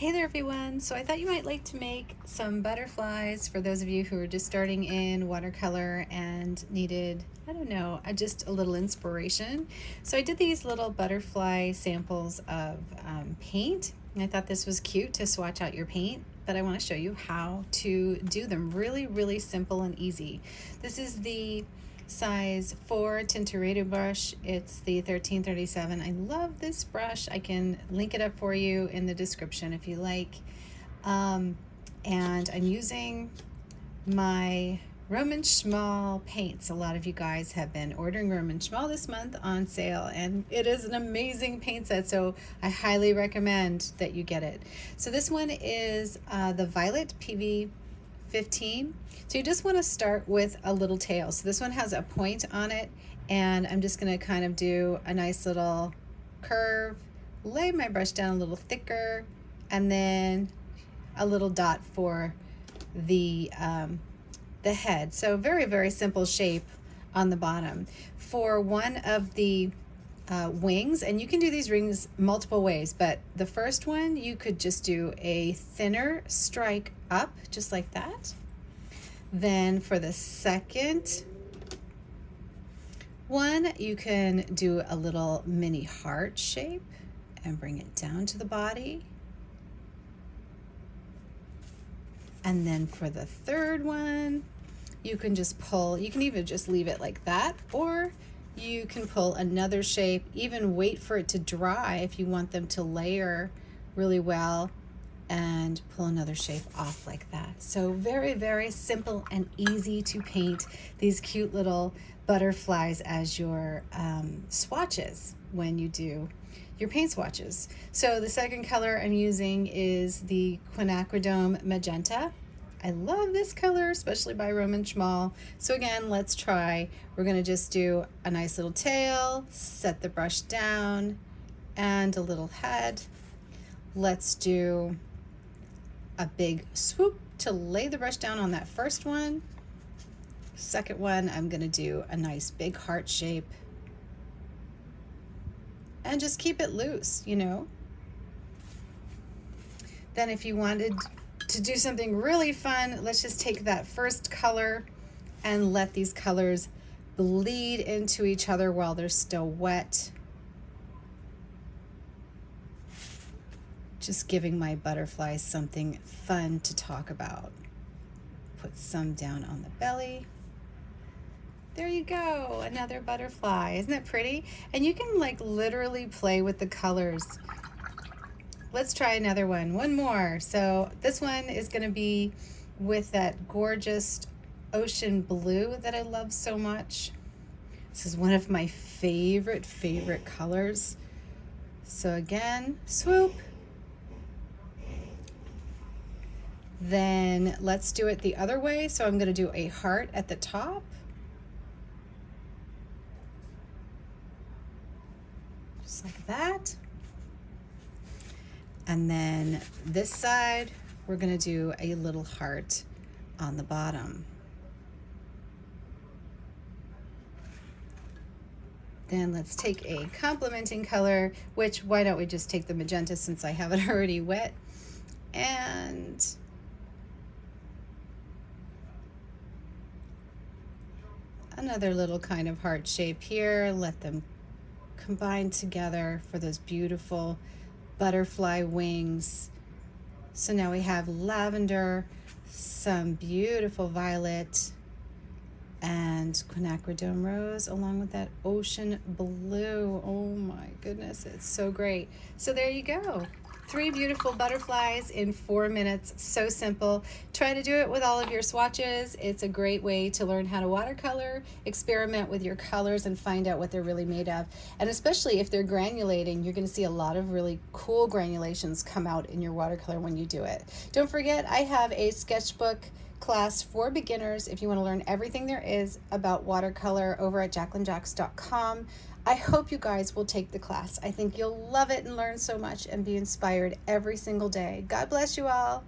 Hey there everyone! So I thought you might like to make some butterflies for those of you who are just starting in watercolor and needed, I don't know, just a little inspiration. So I did these little butterfly samples of paint, and I thought this was cute to swatch out your paint, but I want to show you how to do them really simple and easy. This is the size 4 Tintoretto brush. It's the 1337. I love this brush. I can link it up for you in the description if you like. And I'm using my Roman Szmal paints. A lot of you guys have been ordering Roman Szmal this month on sale, and it is an amazing paint set, so I highly recommend that you get it. So this one is the Violet PV 15. So you just want to start with a little tail. So this one has a point on it, and I'm just going to kind of do a nice little curve, lay my brush down a little thicker, and then a little dot for the head. So very simple shape on the bottom. For one of the wings, and you can do these rings multiple ways, but the first one you could just do a thinner strike up just like that. Then for the second one, you can do a little mini heart shape and bring it down to the body. And then for the third one, you can just pull, you can even just leave it like that, or you can pull another shape, even wait for it to dry if you want them to layer really well, and pull another shape off like that. So very simple and easy to paint these cute little butterflies as your swatches when you do your paint swatches. So the second color I'm using is the quinacridone magenta. I love this color, especially by Roman Szmal. So again, let's try. We're gonna just do a nice little tail, set the brush down, and a little head. Let's do a big swoop to lay the brush down on that first one. Second one, I'm gonna do a nice big heart shape. And just keep it loose, you know. Then if you wanted to do something really fun, let's just take that first color and let these colors bleed into each other while they're still wet. Just giving my butterflies something fun to talk about. Put some down on the belly. There you go, another butterfly. Isn't that pretty? And you can like literally play with the colors. Let's try another one more. So this one is going to be with that gorgeous ocean blue that I love so much. This is one of my favorite colors. So again, swoop. Then let's do it the other way. So I'm going to do a heart at the top. Just like that. And then this side, we're going to do a little heart on the bottom. Then let's take a complementing color, which why don't we just take the magenta since I have it already wet, and another little kind of heart shape here. Let them combine together for those beautiful butterfly wings. So now we have lavender, some beautiful violet, and quinacridone rose along with that ocean blue. Oh my goodness, it's so great. So there you go. 3 beautiful butterflies in 4 minutes. So simple. Try to do it with all of your swatches. It's a great way to learn how to watercolor, experiment with your colors, and find out what they're really made of. And especially if they're granulating, you're going to see a lot of really cool granulations come out in your watercolor when you do it. Don't forget, I have a sketchbook class for beginners if you want to learn everything there is about watercolor over at jacquelinejacks.com. I hope you guys will take the class. I think you'll love it and learn so much and be inspired every single day. God bless you all.